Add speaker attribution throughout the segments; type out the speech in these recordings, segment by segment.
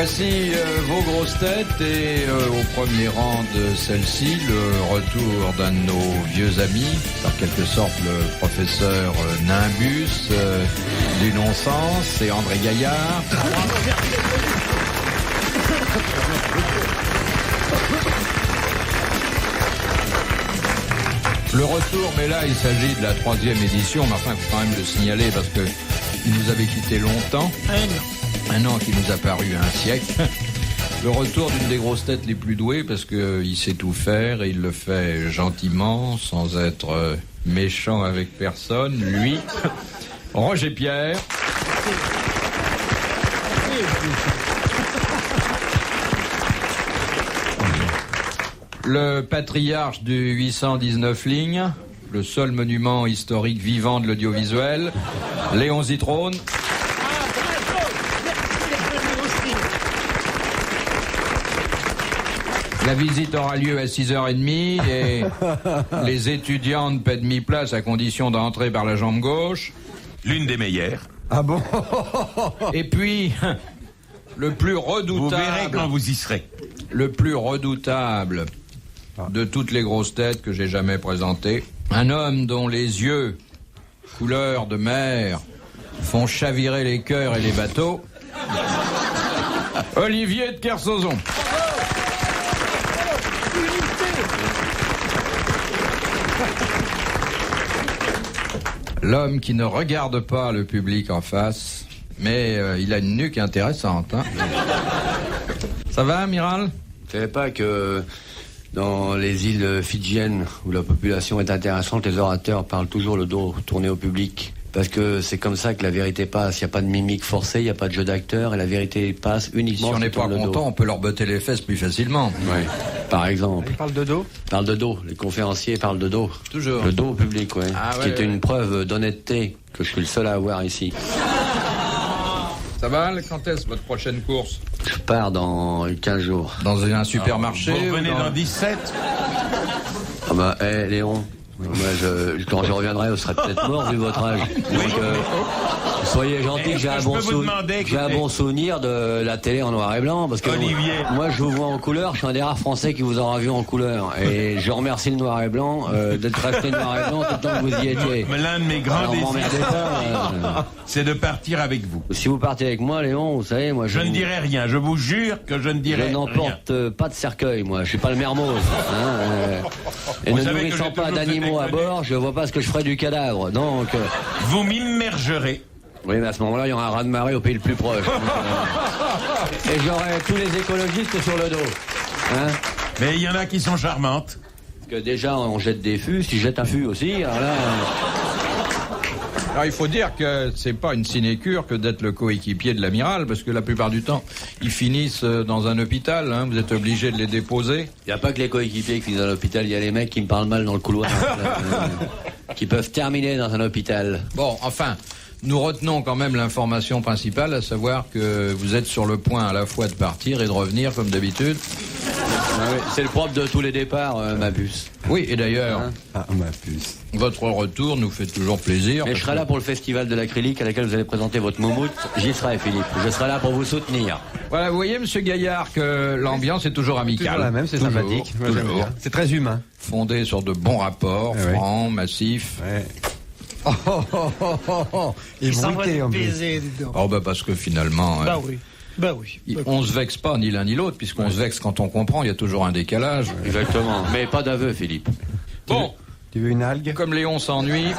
Speaker 1: Voici vos grosses têtes et au premier rang de celle-ci, le retour d'un de nos vieux amis, en quelque sorte le professeur Nimbus du non-sens, c'est André Gaillard. Le retour, mais là il s'agit de la 3e édition, mais enfin il faut quand même le signaler parce que il nous avait quitté longtemps. Un an qui nous a paru un siècle. Le retour d'une des grosses têtes les plus douées parce qu'il sait tout faire et il le fait gentiment, sans être méchant avec personne. Lui, Roger Pierre. Le patriarche du 819 lignes, le seul monument historique vivant de l'audiovisuel, Léon Zitrone. La visite aura lieu à 6h30 et les étudiantes paient demi-place à condition d'entrer par la jambe gauche.
Speaker 2: L'une des meilleures.
Speaker 3: Ah bon?
Speaker 1: Et puis, le plus redoutable...
Speaker 2: Vous verrez quand vous y serez.
Speaker 1: Le plus redoutable de toutes les grosses têtes que j'ai jamais présentées. Un homme dont les yeux, couleur de mer, font chavirer les cœurs et les bateaux. Olivier de Kersauzon. L'homme qui ne regarde pas le public en face, mais il a une nuque intéressante. Hein. Ça va, amiral?
Speaker 4: Vous savez pas que dans les îles fidjiennes, où la population est intéressante, les orateurs parlent toujours le dos tourné au public? Parce que c'est comme ça que la vérité passe. Il n'y a pas de mimique forcée, il n'y a pas de jeu d'acteur, et la vérité passe uniquement.
Speaker 1: Si on n'est pas content, on peut leur botter les fesses plus facilement.
Speaker 4: Oui, par exemple.
Speaker 3: Ils parlent de dos?
Speaker 4: Parle de dos. Les conférenciers parlent de dos.
Speaker 1: Toujours.
Speaker 4: Le dos au public, oui.
Speaker 1: Ah,
Speaker 4: Ce qui est une preuve d'honnêteté que je suis le seul à avoir ici.
Speaker 1: Ça va, quand est-ce votre prochaine course?
Speaker 4: Je pars dans 15 jours.
Speaker 1: Dans un supermarché?
Speaker 2: Vous revenez dans 17?
Speaker 4: Ah bah, Léon, moi, quand je reviendrai, vous serez peut-être mort vu votre âge. Donc, soyez gentil, j'ai un bon souvenir de la télé en noir et blanc. Parce que
Speaker 2: Olivier.
Speaker 4: Moi, je vous vois en couleur. Je suis un des rares Français qui vous aura vu en couleur. Et je remercie le noir et blanc d'être resté noir et blanc tout le temps que vous y étiez.
Speaker 2: Mais l'un de mes grands
Speaker 4: Alors, m'emmerdez pas,
Speaker 2: c'est de partir avec vous.
Speaker 4: Si vous partez avec moi, Léon, vous savez, moi...
Speaker 2: Je ne dirai rien, je vous jure que je ne dirai rien.
Speaker 4: Je n'emporte pas de cercueil, moi. Je suis pas le mermoz. Et
Speaker 2: Vous
Speaker 4: ne
Speaker 2: savez que
Speaker 4: nourrissant
Speaker 2: j'ai
Speaker 4: pas
Speaker 2: toujours
Speaker 4: d'animaux à bord, je vois pas ce que je ferais du cadavre. Donc...
Speaker 2: Vous m'immergerez.
Speaker 4: Oui, mais à ce moment-là, il y aura un raz-de-marée au pays le plus proche. Et j'aurai tous les écologistes sur le dos. Hein?
Speaker 2: Mais il y en a qui sont charmantes.
Speaker 4: Parce que déjà, on jette des fûts. Si je jette un fût aussi, alors là...
Speaker 1: Alors il faut dire que c'est pas une sinécure que d'être le coéquipier de l'amiral, parce que la plupart du temps, ils finissent dans un hôpital, hein, vous êtes obligé de les déposer.
Speaker 4: Il n'y a pas que les coéquipiers qui finissent dans l'hôpital, il y a les mecs qui me parlent mal dans le couloir, qui peuvent terminer dans un hôpital.
Speaker 1: Bon, enfin, nous retenons quand même l'information principale, à savoir que vous êtes sur le point à la fois de partir et de revenir, comme d'habitude.
Speaker 4: Ah oui, c'est le propre de tous les départs, ma puce.
Speaker 1: Oui, et d'ailleurs,
Speaker 3: Ah, ma puce.
Speaker 1: votre retour nous fait toujours plaisir.
Speaker 4: Et je serai là pour le festival de l'acrylique à laquelle vous allez présenter votre moumoute. J'y serai, Philippe. Je serai là pour vous soutenir.
Speaker 1: Voilà, vous voyez, monsieur Gaillard, que l'ambiance est toujours amicale.
Speaker 3: Toujours la même, c'est
Speaker 1: Toujours,
Speaker 3: sympathique. Moi, j'aime
Speaker 1: toujours.
Speaker 3: bien. C'est très humain.
Speaker 1: Fondé sur de bons rapports,
Speaker 3: Ah ouais.
Speaker 1: francs, massifs.
Speaker 3: Ouais. Et bruité en plus.
Speaker 5: baiser, dis donc.
Speaker 1: Oh, bah, parce que finalement...
Speaker 5: Bah oui. Bah oui.
Speaker 1: On se vexe pas ni l'un ni l'autre, puisqu'on se vexe quand on comprend, il y a toujours un décalage.
Speaker 4: Exactement. Mais pas d'aveu, Philippe.
Speaker 1: Bon,
Speaker 3: Tu veux une algue?
Speaker 1: comme Léon s'ennuie,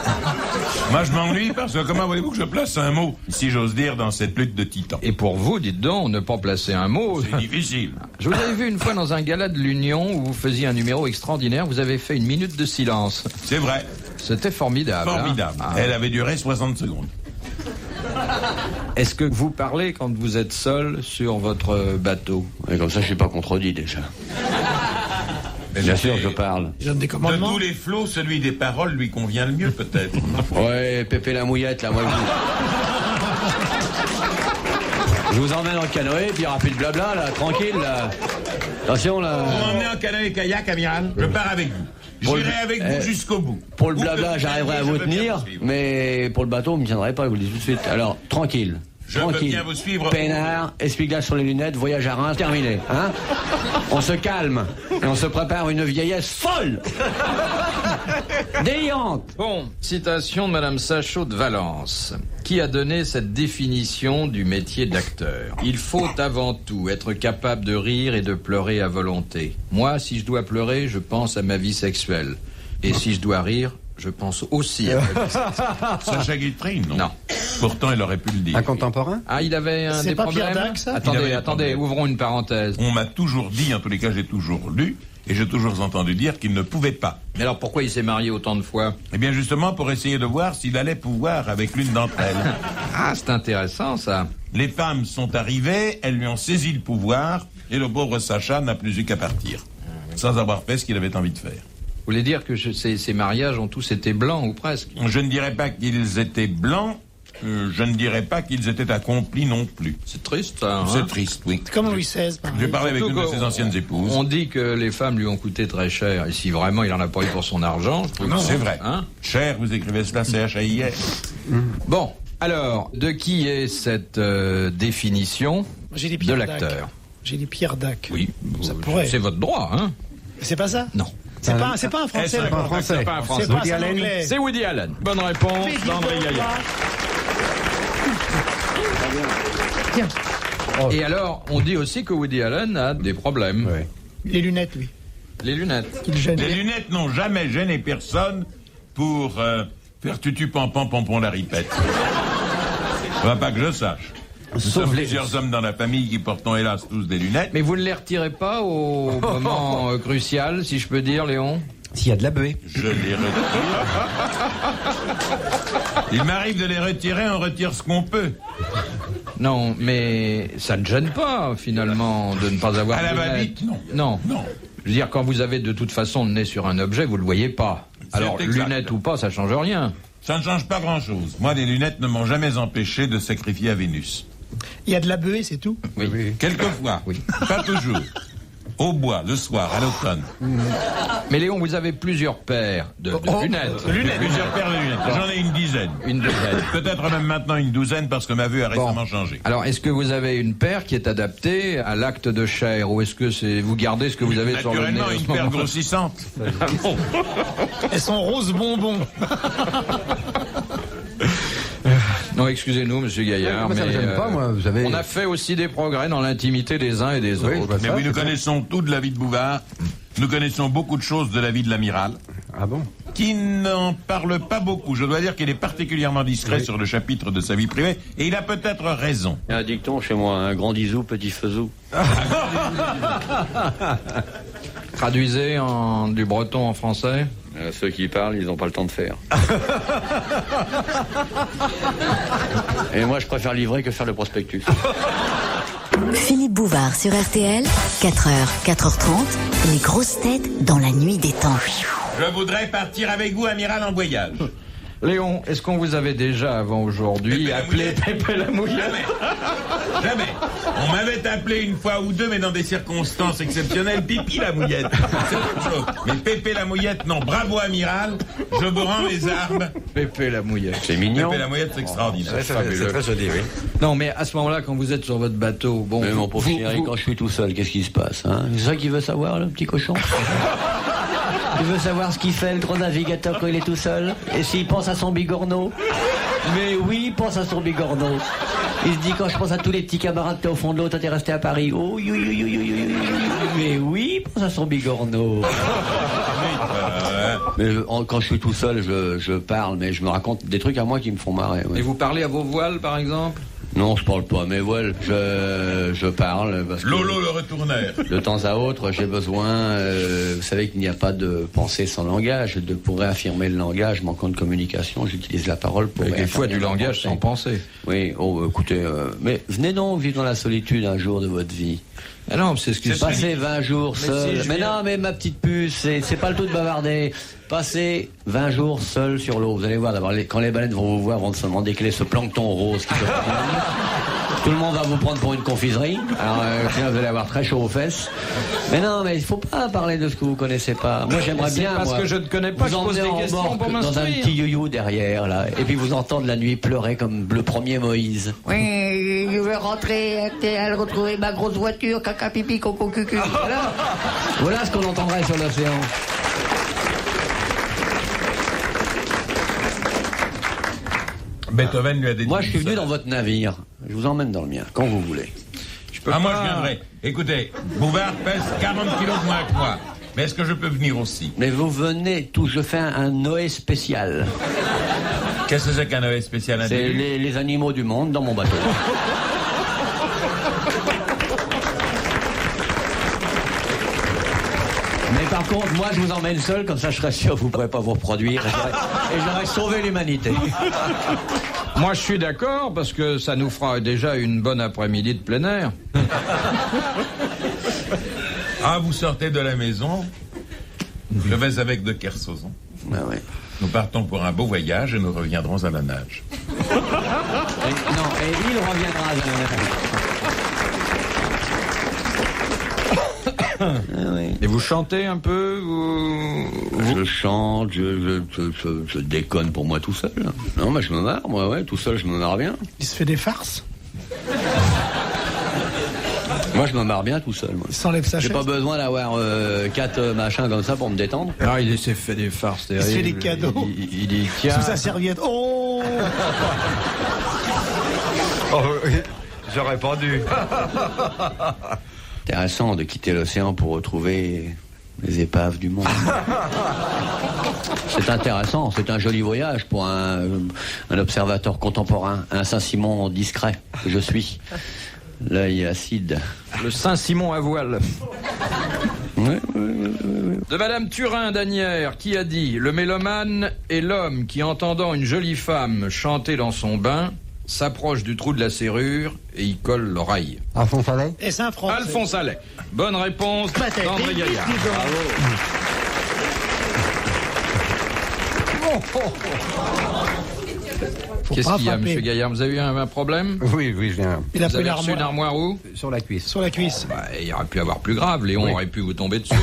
Speaker 2: Moi, je m'ennuie parce que comment voulez-vous que je place un mot, si j'ose dire, dans cette lutte de titans?
Speaker 1: et pour vous, dites donc, ne pas placer un mot.
Speaker 2: C'est difficile.
Speaker 1: Je vous avais vu une fois dans un gala de l'Union où vous faisiez un numéro extraordinaire, vous avez fait 1 minute de silence.
Speaker 2: C'est vrai.
Speaker 1: C'était formidable.
Speaker 2: Formidable.
Speaker 1: Hein.
Speaker 2: Elle avait duré 60 secondes.
Speaker 1: Est-ce que vous parlez quand vous êtes seul sur votre bateau?
Speaker 4: Et comme ça, je suis pas contredit, déjà. Bien sûr, je parle.
Speaker 5: Ils ont des
Speaker 2: De
Speaker 5: commandements.
Speaker 2: tous les flots, celui des paroles lui convient le mieux, peut-être.
Speaker 4: Ouais, Pépé la mouillette, là, moi, je vous emmène en canoë, puis il n'y aura plus de blabla, là, tranquille, là. Attention, là.
Speaker 2: Vous m'emmenez en canoë-kayak, amiral? Je pars avec vous. J'irai avec vous jusqu'au bout.
Speaker 4: Pour le
Speaker 2: Où que
Speaker 4: blabla,
Speaker 2: vous
Speaker 4: j'arriverai à
Speaker 2: alliez,
Speaker 4: vous
Speaker 2: je veux bien
Speaker 4: tenir,
Speaker 2: vous suivre.
Speaker 4: mais pour le bateau, vous ne me tiendrez pas, je vous le dis tout de suite. Alors, tranquille.
Speaker 2: Je veux bien vous suivre.
Speaker 4: Peinard, essuie-glace sur les lunettes, voyage à Reims, terminé. Hein? On se calme et on se prépare une vieillesse folle, délirante.
Speaker 1: Bon, citation de Madame Sachaud de Valence, qui a donné cette définition du métier d'acteur. Il faut avant tout être capable de rire et de pleurer à volonté. Moi, si je dois pleurer, je pense à ma vie sexuelle. Et si je dois rire, je pense aussi à ma vie sexuelle.
Speaker 2: Sacha Guitry, non.
Speaker 1: Non.
Speaker 2: Pourtant, il aurait pu le dire.
Speaker 3: Un contemporain?
Speaker 1: Ah, il avait des
Speaker 5: pas
Speaker 1: problèmes.
Speaker 5: Pierre Dac, ça?
Speaker 1: Attendez, ouvrons une parenthèse.
Speaker 2: On m'a toujours dit, en tous les cas, j'ai toujours lu, et j'ai toujours entendu dire qu'il ne pouvait pas.
Speaker 1: Mais alors pourquoi il s'est marié autant de fois?
Speaker 2: Eh bien, justement, pour essayer de voir s'il allait pouvoir avec l'une d'entre elles.
Speaker 1: Ah, c'est intéressant, ça.
Speaker 2: Les femmes sont arrivées, elles lui ont saisi le pouvoir, et le pauvre Sacha n'a plus eu qu'à partir, sans avoir fait ce qu'il avait envie de faire.
Speaker 1: Vous voulez dire que ces mariages ont tous été blancs, ou presque?
Speaker 2: Je ne dirais pas qu'ils étaient blancs, je ne dirais pas qu'ils étaient accomplis non plus.
Speaker 1: C'est triste, ça. Hein?
Speaker 2: C'est triste, oui.
Speaker 5: Comme Louis XVI, par
Speaker 2: J'ai
Speaker 5: exemple.
Speaker 2: parlé avec une de ses anciennes épouses.
Speaker 1: On dit que les femmes lui ont coûté très cher, et si vraiment il en a pas eu pour son argent, je trouve
Speaker 2: Non,
Speaker 1: que
Speaker 2: c'est vrai.
Speaker 1: Hein?
Speaker 2: Cher, vous écrivez cela, CHAIR.
Speaker 1: Bon, alors, de qui est cette définition
Speaker 5: J'ai des
Speaker 1: de
Speaker 5: Pierre
Speaker 1: l'acteur?
Speaker 5: Dac. J'ai des Pierre Dac.
Speaker 1: Oui,
Speaker 5: Ça pourrait.
Speaker 1: c'est votre droit, hein?
Speaker 5: C'est pas ça?
Speaker 1: Non.
Speaker 5: C'est pas un français,
Speaker 2: Est-ce un
Speaker 5: d'accord.
Speaker 3: Français.
Speaker 1: C'est pas un Français.
Speaker 5: C'est pas
Speaker 3: Woody
Speaker 5: un
Speaker 3: Allen.
Speaker 5: anglais.
Speaker 1: C'est Woody Allen. Bonne réponse d'André Gaillard. Et alors, on dit aussi que Woody Allen a des problèmes.
Speaker 3: Ouais.
Speaker 5: Les lunettes, lui.
Speaker 1: Les lunettes.
Speaker 5: Qu'il gêne.
Speaker 2: Les lunettes n'ont jamais gêné personne pour faire tutu pampan pompon la ripette. Pas que je sache. Nous sommes plusieurs hommes dans la famille qui portons hélas tous des lunettes.
Speaker 1: Mais vous ne les retirez pas au moment crucial, si je peux dire, Léon?
Speaker 3: S'il y a de la buée.
Speaker 2: Je les retire. Il m'arrive de les retirer, on retire ce qu'on peut.
Speaker 1: Non, mais ça ne gêne pas, finalement, de ne pas avoir
Speaker 2: À la
Speaker 1: de lunettes.
Speaker 2: va-vite, non.
Speaker 1: Non.
Speaker 2: Non.
Speaker 1: Je veux dire, quand vous avez de toute façon le nez sur un objet, vous le voyez pas. Alors,
Speaker 2: exact.
Speaker 1: lunettes ou pas, ça change rien.
Speaker 2: Ça ne change pas grand-chose. Moi, les lunettes ne m'ont jamais empêché de sacrifier à Vénus.
Speaker 5: Il y a de la buée, c'est tout.
Speaker 1: Oui.
Speaker 2: Quelquefois,
Speaker 1: Oui.
Speaker 2: pas toujours. Au bois, le soir, à l'automne.
Speaker 1: Mais Léon, vous avez plusieurs paires de lunettes.
Speaker 2: Plusieurs paires de lunettes. J'en ai une dizaine.
Speaker 1: Une dizaine.
Speaker 2: Peut-être même maintenant une douzaine parce que ma vue a récemment changé.
Speaker 1: Alors, est-ce que vous avez une paire qui est adaptée à l'acte de chair, ou est-ce que vous gardez ce que vous avez sur le nez
Speaker 2: Naturellement,
Speaker 1: en
Speaker 2: une
Speaker 1: ce
Speaker 2: paire
Speaker 1: moment?
Speaker 2: grossissante.
Speaker 5: Elles sont roses bonbons.
Speaker 1: Non, excusez-nous, Monsieur Gaillard,
Speaker 3: Moi, ça me gêne pas, moi. Vous avez...
Speaker 1: on a fait aussi des progrès dans l'intimité des uns et des
Speaker 3: Oui, je
Speaker 1: autres.
Speaker 3: vois
Speaker 2: Mais
Speaker 3: ça,
Speaker 2: oui, nous
Speaker 3: c'est ça.
Speaker 2: connaissons tout de la vie de Bouvard. Nous connaissons beaucoup de choses de la vie de l'amiral,
Speaker 3: Ah bon?
Speaker 2: qui n'en parle pas beaucoup. Je dois dire qu'il est particulièrement discret sur le chapitre de sa vie privée, et il a peut-être raison.
Speaker 4: Il y a un dicton chez moi, un grand disou, petit faisou.
Speaker 1: Traduisez du breton en français.
Speaker 4: Ceux qui parlent, ils n'ont pas le temps de faire. Et moi, je préfère livrer que faire le prospectus.
Speaker 6: Philippe Bouvard sur RTL, 4h, 4h30, les grosses têtes dans la nuit des temps.
Speaker 2: Je voudrais partir avec vous, amiral, en voyage.
Speaker 1: Léon, est-ce qu'on vous avait déjà, avant aujourd'hui,
Speaker 2: Pépé la
Speaker 1: appelé
Speaker 2: Mouillette.
Speaker 1: Pépé la Mouillette?
Speaker 2: Jamais. On m'avait appelé une fois ou deux, mais dans des circonstances exceptionnelles, Pipi la Mouillette. C'est autre chose. Mais Pépé la Mouillette, non. Bravo, amiral. Je vous rends les armes.
Speaker 1: Pépé la Mouillette.
Speaker 4: C'est mignon.
Speaker 2: Pépé la Mouillette, c'est extraordinaire.
Speaker 3: C'est très joli, oui.
Speaker 1: Non, mais à ce moment-là, quand vous êtes sur votre bateau, bon...
Speaker 4: Mais mon pauvre chéri, quand je suis tout seul, qu'est-ce qui se passe, hein? C'est ça qu'il veut savoir, le petit cochon? Il veut savoir ce qu'il fait, le grand navigateur, quand il est tout seul? Et s'il pense à son bigorneau? Mais oui, il pense à son bigorneau. Il se dit, quand je pense à tous les petits camarades que t'es au fond de l'eau, toi t'es resté à Paris. Oh, mais oui, il pense à son bigorneau. Mais quand je suis tout seul, je parle, mais je me raconte des trucs à moi qui me font marrer. Ouais.
Speaker 1: Et vous parlez à vos voiles, par exemple?
Speaker 4: Non, je parle pas, mais voilà, je parle parce que
Speaker 2: Lolo le retourneur.
Speaker 4: de temps à autre, j'ai besoin. Vous savez qu'il n'y a pas de pensée sans langage. Pour réaffirmer le langage, manquant de communication, j'utilise la parole pour.
Speaker 1: Des fois, du
Speaker 4: réaffirmer mon
Speaker 1: langage sans
Speaker 4: pensée.
Speaker 1: penser.
Speaker 4: Oui. Oh, écoutez, mais venez donc vivre dans la solitude un jour de votre vie.
Speaker 1: Ah non, c'est ce qui se passe.
Speaker 4: Passez 20 jours
Speaker 1: Mais
Speaker 4: seul.
Speaker 1: si je
Speaker 4: Mais
Speaker 1: viens-
Speaker 4: non, mais ma petite puce, c'est pas le tout de bavarder. Passez 20 jours seul sur l'eau. Vous allez voir, d'abord, quand les baleines vont vous voir, vont se demander quel est ce plancton rose qui se promène. Tout le monde va vous prendre pour une confiserie. Alors, vous allez avoir très chaud aux fesses. Mais non, mais il faut pas parler de ce que vous connaissez pas. Moi, j'aimerais bien.
Speaker 1: Parce que je ne connais pas, je pose des questions pour m'instruire.
Speaker 4: Dans un petit you-you derrière, là. Et puis vous entendre la nuit pleurer comme le premier Moïse. Oui, je veux rentrer à RTL, retrouver ma grosse voiture, caca, pipi, coco, cucu. Voilà ce qu'on entendrait sur l'océan.
Speaker 2: Beethoven lui a dédié.
Speaker 4: Moi, je suis venu dans votre navire. Je vous emmène dans le mien, quand vous voulez.
Speaker 2: Moi, je viendrai. Écoutez, Bouvard pèse 40 kilos de moins que moi. Mais est-ce que je peux venir aussi?
Speaker 4: Mais vous venez tout, je fais un Noé spécial.
Speaker 2: Qu'est-ce que c'est qu'un Noé spécial?
Speaker 4: C'est les animaux du monde dans mon bateau. Mais par contre, moi, je vous emmène seul, comme ça, je serai sûr que vous ne pourrez pas vous reproduire. Et j'aurais sauvé l'humanité.
Speaker 1: Moi, je suis d'accord, parce que ça nous fera déjà une bonne après-midi de plein air.
Speaker 2: Ah, vous sortez de la maison. Je vais avec de Kersozon.
Speaker 4: Ah ouais.
Speaker 2: Nous partons pour un beau voyage et nous reviendrons à la nage.
Speaker 4: Et il reviendra à la nage.
Speaker 1: Et vous chantez un peu
Speaker 4: Je chante, je déconne pour moi tout seul. Non, mais je me marre, moi, ouais, tout seul, je me marre bien.
Speaker 5: Il se fait des farces.
Speaker 4: Moi, je me marre bien tout seul. Moi.
Speaker 5: Il s'enlève sa
Speaker 4: J'ai
Speaker 5: chaise.
Speaker 4: pas besoin d'avoir 4 machins comme ça pour me détendre.
Speaker 1: Ah, il s'est fait des farces terribles.
Speaker 5: Il se fait des cadeaux.
Speaker 1: Il dit tiens.
Speaker 5: Sous sa serviette. Oh
Speaker 3: J'aurais pas dû.
Speaker 4: Intéressant de quitter l'océan pour retrouver les épaves du monde. C'est intéressant, c'est un joli voyage pour un observateur contemporain, un Saint-Simon discret que je suis. L'œil acide.
Speaker 1: Le Saint-Simon à voile.
Speaker 4: Oui.
Speaker 1: De Madame Turin d'Asnières, qui a dit « Le mélomane est l'homme qui, entendant une jolie femme chanter dans son bain, s'approche du trou de la serrure et y colle l'oreille. »
Speaker 3: Alphonse Allais.
Speaker 5: Et c'est un Français.
Speaker 1: Alphonse Allais. Bonne réponse d'André Gaillard. Qu'est-ce qu'il y a, monsieur Gaillard? Vous avez eu un problème?
Speaker 3: Oui, je viens.
Speaker 5: Il a
Speaker 1: Vous
Speaker 5: pris
Speaker 1: avez reçu une armoire où?
Speaker 3: Sur la cuisse.
Speaker 5: sur la cuisse.
Speaker 1: Bah, il aurait pu avoir plus grave. Léon aurait pu vous tomber dessus.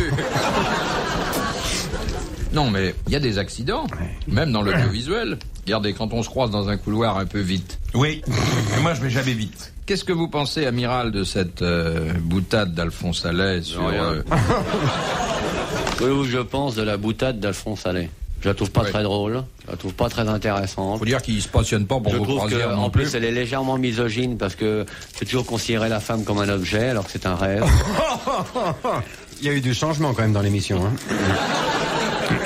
Speaker 1: Non, mais il y a des accidents, même dans l'audiovisuel. Regardez, quand on se croise dans un couloir un peu vite.
Speaker 2: Oui, mais moi je vais jamais vite.
Speaker 1: Qu'est-ce que vous pensez, amiral, de cette boutade d'Alphonse Allais sur...
Speaker 4: Oui, je pense de la boutade d'Alphonse Allais. Je la trouve pas très drôle, je la trouve pas très intéressante.
Speaker 1: Faut dire qu'il se passionne pas pour
Speaker 4: Je
Speaker 1: vos
Speaker 4: trouve
Speaker 1: croisières non
Speaker 4: qu'en plus elle est légèrement misogyne parce que c'est toujours considérer la femme comme un objet alors que c'est un rêve.
Speaker 3: Il y a eu du changement quand même dans l'émission. Hein.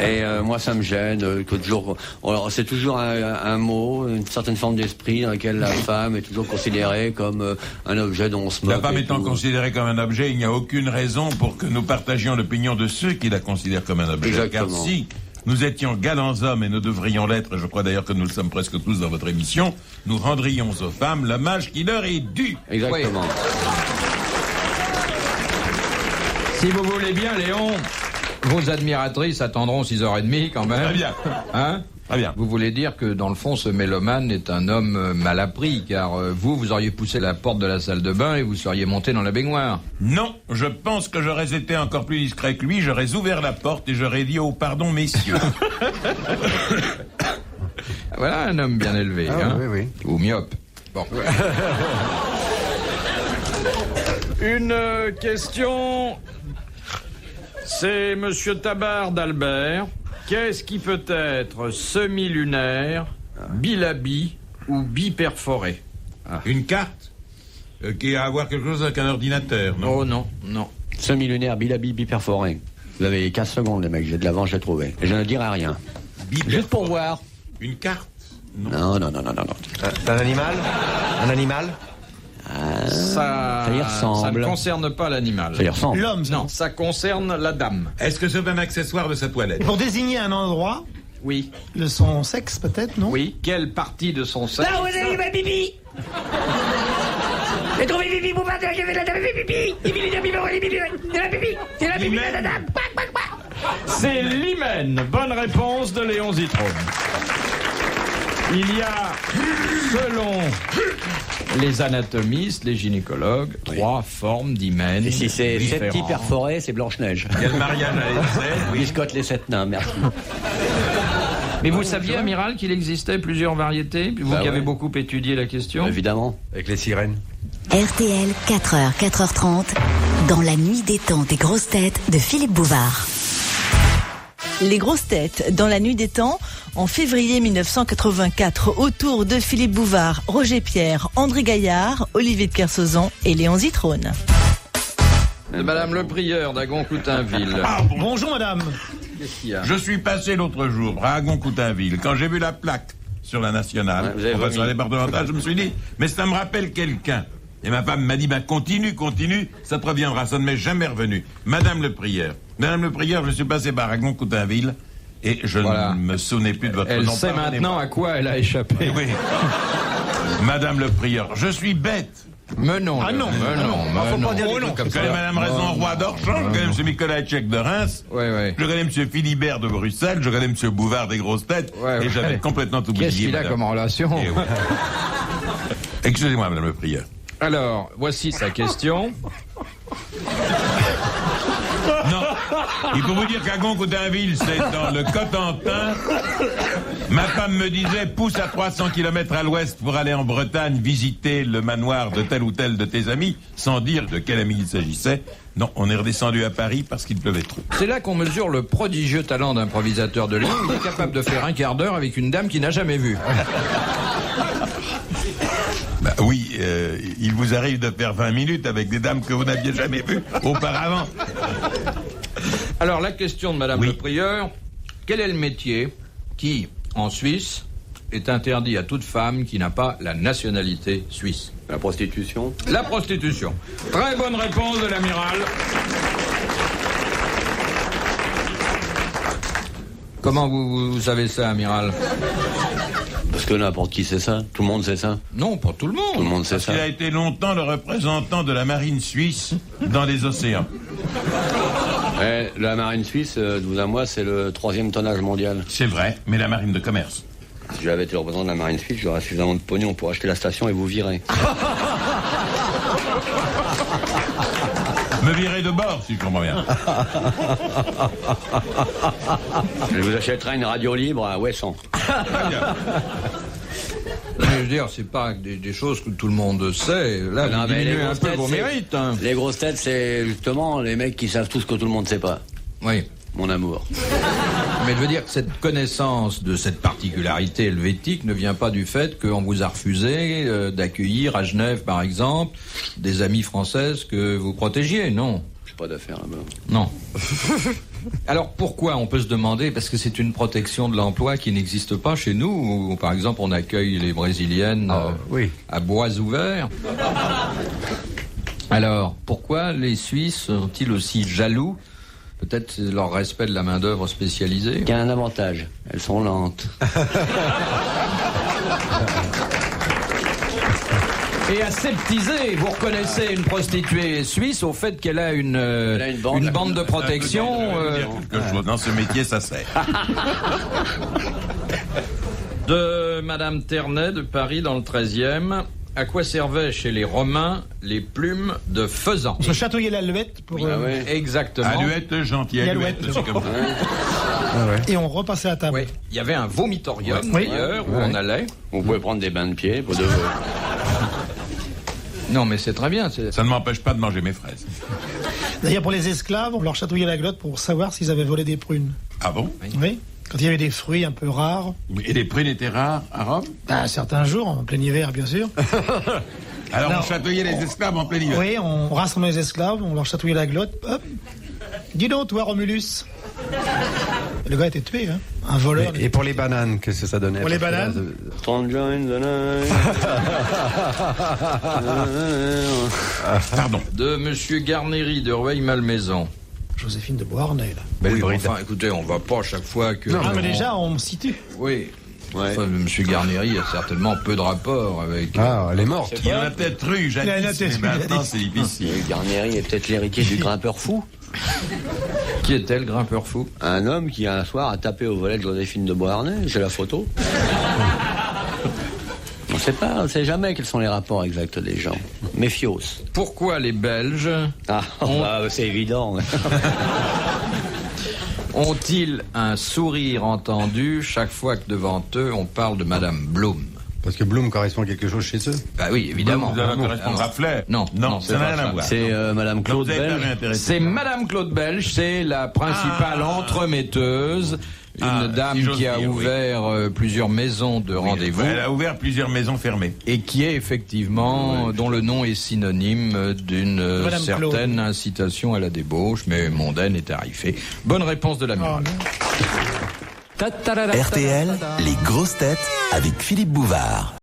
Speaker 4: Et moi ça me gêne que toujours. Alors c'est toujours un mot, une certaine forme d'esprit dans lequel la femme est toujours considérée comme un objet dont on se moque.
Speaker 2: La femme étant considérée comme un objet, il n'y a aucune raison pour que nous partagions l'opinion de ceux qui la considèrent comme un objet.
Speaker 4: Exactement.
Speaker 2: Car si nous étions galants hommes, et nous devrions l'être, je crois d'ailleurs que nous le sommes presque tous dans votre émission, nous rendrions aux femmes l'hommage qui leur est dû.
Speaker 4: Exactement.
Speaker 1: Si vous voulez bien, Léon, vos admiratrices attendront 6h30 quand même.
Speaker 2: Très bien.
Speaker 1: Hein?
Speaker 2: Très bien.
Speaker 1: Vous voulez dire que, dans le fond, ce mélomane est un homme mal appris, car vous auriez poussé la porte de la salle de bain et vous seriez monté dans la baignoire.
Speaker 2: Non, je pense que j'aurais été encore plus discret que lui, j'aurais ouvert la porte et j'aurais dit « Oh, pardon, messieurs ».
Speaker 1: Voilà un homme bien élevé, hein?
Speaker 3: Oui.
Speaker 1: Ou myope. Bon. Une question, c'est Monsieur Tabar d'Albert. Qu'est-ce qui peut être semi-lunaire, bilabi ou biperforé?
Speaker 2: Une carte qui a à voir quelque chose avec un ordinateur, non?
Speaker 1: Oh non.
Speaker 4: Semi-lunaire, bilabi, biperforé. Vous avez 15 secondes, les mecs, j'ai de l'avance, j'ai trouvé. Et je ne dirai rien. Juste pour voir.
Speaker 2: Une carte?
Speaker 4: Non.
Speaker 3: C'est un animal? Un animal?
Speaker 1: Ça
Speaker 4: y ressemble.
Speaker 1: Ça ne concerne pas l'animal.
Speaker 4: Ça y ressemble.
Speaker 5: L'homme, ça.
Speaker 1: Non, ça concerne la dame.
Speaker 2: Est-ce que c'est un accessoire de sa toilette?
Speaker 5: Pour désigner un endroit,
Speaker 1: Oui.
Speaker 5: son sexe peut-être, non?
Speaker 1: Oui. Quelle partie de son sexe?
Speaker 7: Là où est ma pipi? J'ai trouvé pipi pour partir, j'ai fait la dame pipi. Pipi, les pipi, c'est la pipi. C'est la pipi de la dame.
Speaker 1: C'est l'hymen. Bonne réponse de Léon Zitrone. Il y a, selon les anatomistes, les gynécologues, 3 formes d'hymen.
Speaker 4: Et si c'est 7
Speaker 1: différentes.
Speaker 4: petits perforés, c'est Blanche-Neige.
Speaker 2: Il y a le mariage à l'essai, oui.
Speaker 4: Biscotte les 7 nains, merci.
Speaker 1: Mais vous saviez, amiral, qu'il existait plusieurs variétés, vous
Speaker 4: Bah
Speaker 1: qui avez
Speaker 4: ouais.
Speaker 1: beaucoup étudié la question.
Speaker 4: Évidemment.
Speaker 3: Avec les sirènes.
Speaker 6: RTL, 4h, 4h30, dans la nuit des temps des grosses têtes de Philippe Bouvard.
Speaker 8: Les grosses têtes dans la nuit des temps, en février 1984, autour de Philippe Bouvard, Roger Pierre, André Gaillard, Olivier de Kersauzon et Léon Zitrone.
Speaker 1: Madame le prieur d'Agon-Coutainville.
Speaker 2: Ah, bon.
Speaker 5: Bonjour madame.
Speaker 1: Qu'est-ce qu'il y a?
Speaker 2: Je suis passé l'autre jour à Agon-Coutainville. Quand j'ai vu la plaque sur la nationale,
Speaker 4: Ouais, vous avez
Speaker 2: enfin, sur la
Speaker 4: vomi.
Speaker 2: départementale, je me suis dit, mais ça me rappelle quelqu'un. Et ma femme m'a dit, continue, ça te reviendra, ça ne m'est jamais revenu. Madame le prieur, je suis passé par Agon-Coutainville et je
Speaker 1: Voilà.
Speaker 2: ne me souvenais plus de votre
Speaker 1: Elle
Speaker 2: nom.
Speaker 1: sait
Speaker 2: Pardonnez-moi.
Speaker 1: maintenant à quoi elle a échappé.
Speaker 2: Oui. Madame le prieur, je suis bête.
Speaker 1: Mais non,
Speaker 5: Ah non,
Speaker 1: mais non, mais
Speaker 3: faut
Speaker 1: non.
Speaker 3: pas dire des
Speaker 1: Oh non,
Speaker 3: trucs comme
Speaker 2: Je connais Madame Raison Roi d'Orchamps, je connais M. Nicolas Etchec de Reims,
Speaker 1: Ouais.
Speaker 2: je connais M. Philibert de Bruxelles, je connais M. Bouvard des Grosses Têtes,
Speaker 1: Ouais,
Speaker 2: et
Speaker 1: ouais.
Speaker 2: j'avais complètement oublié.
Speaker 1: Qu'est-ce qu'il a
Speaker 2: madame.
Speaker 1: comme relation?
Speaker 2: Eh oui. Excusez-moi, Madame le prieur.
Speaker 1: Alors, voici sa question.
Speaker 2: Non, il faut vous dire qu'à Agon-Coutainville, c'est dans le Cotentin. Ma femme me disait, pousse à 300 km à l'ouest pour aller en Bretagne visiter le manoir de tel ou tel de tes amis, sans dire de quel ami il s'agissait. Non, on est redescendu à Paris parce qu'il pleuvait trop.
Speaker 1: C'est là qu'on mesure le prodigieux talent d'improvisateur de Léon. Il est capable de faire un quart d'heure avec une dame qu'il n'a jamais vue.
Speaker 2: Bah oui, il vous arrive de faire 20 minutes avec des dames que vous n'aviez jamais vues auparavant.
Speaker 1: Alors, la question de Madame
Speaker 2: Oui.
Speaker 1: le prieur, quel est le métier qui, en Suisse, est interdit à toute femme qui n'a pas la nationalité suisse?
Speaker 4: La prostitution.
Speaker 1: La prostitution. Très bonne réponse de l'amiral. Comment vous savez ça, amiral?
Speaker 4: Parce que n'importe qui sait ça. Tout le monde sait ça.
Speaker 1: Non, pas tout le monde.
Speaker 4: Tout le monde sait
Speaker 2: Parce
Speaker 4: ça.
Speaker 2: qu'il a été longtemps le représentant de la marine suisse dans les océans.
Speaker 4: La marine suisse, de vous à moi, c'est le 3e tonnage mondial.
Speaker 2: C'est vrai, mais la marine de commerce.
Speaker 4: Si j'avais été le représentant de la marine suisse, j'aurais suffisamment de pognon pour acheter la station et vous virer.
Speaker 2: Me virer de bord, si je comprends bien.
Speaker 4: Je vous achèterai une radio libre à Ouessant.
Speaker 1: Mais je veux dire, c'est pas des choses que tout le monde sait. Là,
Speaker 4: Non,
Speaker 1: vous
Speaker 4: mais les
Speaker 1: diminuez un
Speaker 4: grosses
Speaker 1: peu
Speaker 4: têtes,
Speaker 1: vos
Speaker 4: c'est-
Speaker 1: mérites. Hein.
Speaker 4: Les grosses têtes, c'est justement les mecs qui savent tout ce que tout le monde sait pas.
Speaker 1: Oui.
Speaker 4: Mon amour.
Speaker 1: Mais je veux dire, cette connaissance de cette particularité helvétique ne vient pas du fait qu'on vous a refusé d'accueillir à Genève, par exemple, des amies françaises que vous protégiez, non?
Speaker 4: J'ai pas d'affaires là-bas.
Speaker 1: Non. Alors pourquoi, on peut se demander, parce que c'est une protection de l'emploi qui n'existe pas chez nous, où par exemple on accueille les Brésiliennes
Speaker 3: Oui.
Speaker 1: à bois ouverts. Alors, pourquoi les Suisses sont-ils aussi jaloux? Peut-être c'est leur respect de la main-d'œuvre spécialisée.
Speaker 4: Il y a un avantage, elles sont lentes.
Speaker 1: Et aseptisé, vous reconnaissez une prostituée suisse au fait qu'elle a une bande de protection
Speaker 2: Quelque chose. Dans ce métier, ça sert.
Speaker 1: de Madame Ternay de Paris dans le 13e. À quoi servaient chez les Romains les plumes de faisan?
Speaker 5: On se chatouillait l'alouette pour,
Speaker 4: Ah ouais.
Speaker 1: Exactement.
Speaker 2: Alouette, gentil, alouette,
Speaker 5: Alouette.
Speaker 2: c'est comme ça.
Speaker 5: et on repassait à table.
Speaker 1: Oui. Il y avait un vomitorium
Speaker 5: Oui.
Speaker 1: d'ailleurs où on allait.
Speaker 4: Vous pouvez prendre des bains de pied pour de...
Speaker 1: Non mais c'est très bien.
Speaker 2: Ça ne m'empêche pas de manger mes fraises.
Speaker 5: D'ailleurs, pour les esclaves, on leur chatouillait la glotte pour savoir s'ils avaient volé des prunes.
Speaker 2: Ah bon?
Speaker 5: Oui. Quand il y avait des fruits un peu rares,
Speaker 2: Et les prunes étaient rares à Rome?
Speaker 5: certains jours, en plein hiver, bien sûr.
Speaker 2: Alors
Speaker 5: Non.
Speaker 2: on chatouillait les esclaves en plein hiver.
Speaker 5: Oui, on rassemblait les esclaves, on leur chatouillait la glotte. Hop. Dis donc, toi, Romulus. Le gars était tué, hein. Un voleur.
Speaker 3: Et pour les bananes, qu'est-ce que ça donnait?
Speaker 5: Pour les
Speaker 3: Parce que là,
Speaker 5: bananes
Speaker 4: Stranger in the night.
Speaker 2: Pardon.
Speaker 1: De Monsieur Garnéry de Rueil-Malmaison.
Speaker 5: Joséphine de Beauharnais, là.
Speaker 3: Belle
Speaker 1: Oui,
Speaker 3: bride.
Speaker 1: enfin, écoutez, on va pas chaque fois que.
Speaker 5: Ah, mais déjà, on me situe.
Speaker 1: Oui.
Speaker 4: Ouais.
Speaker 1: Enfin, Monsieur Garnéry a certainement peu de rapport avec.
Speaker 3: Ah, elle est morte.
Speaker 2: Il y en a peut-être eu,
Speaker 5: Il y en a
Speaker 2: jadis,
Speaker 5: peut-être
Speaker 2: mais
Speaker 5: eu,
Speaker 2: maintenant
Speaker 5: jadis.
Speaker 2: c'est difficile.
Speaker 4: Garnieri est peut-être l'héritier du grimpeur fou.
Speaker 1: Qui était le grimpeur fou?
Speaker 4: Un homme qui, un soir, a tapé au volet de Joséphine de Beauharnais. J'ai la photo. On ne sait jamais quels sont les rapports exacts des gens. Méfios.
Speaker 1: Pourquoi les Belges
Speaker 4: c'est évident.
Speaker 1: ont-ils un sourire entendu chaque fois que devant eux on parle de Madame Blum?
Speaker 3: Parce que Blum correspond à quelque chose chez eux.
Speaker 1: Bah oui, évidemment.
Speaker 2: Vous allez correspondre à Flair.
Speaker 1: Non,
Speaker 2: ça n'a rien à voir.
Speaker 4: C'est Madame Claude
Speaker 2: Donc, vous avez pas
Speaker 4: Belge.
Speaker 2: intéressé.
Speaker 1: C'est Madame Claude Belge, c'est la principale entremetteuse, une dame
Speaker 2: si j'ose
Speaker 1: qui a
Speaker 2: dire, oui.
Speaker 1: ouvert plusieurs maisons de rendez-vous
Speaker 2: Elle a ouvert plusieurs maisons fermées.
Speaker 1: et qui est effectivement, dont le nom est synonyme d'une
Speaker 5: Madame
Speaker 1: certaine
Speaker 5: Claude.
Speaker 1: incitation à la débauche, mais mondaine et tarifée. Bonne réponse de la
Speaker 5: Oh,
Speaker 1: mienne.
Speaker 5: non.
Speaker 9: RTL, les grosses têtes avec Philippe Bouvard.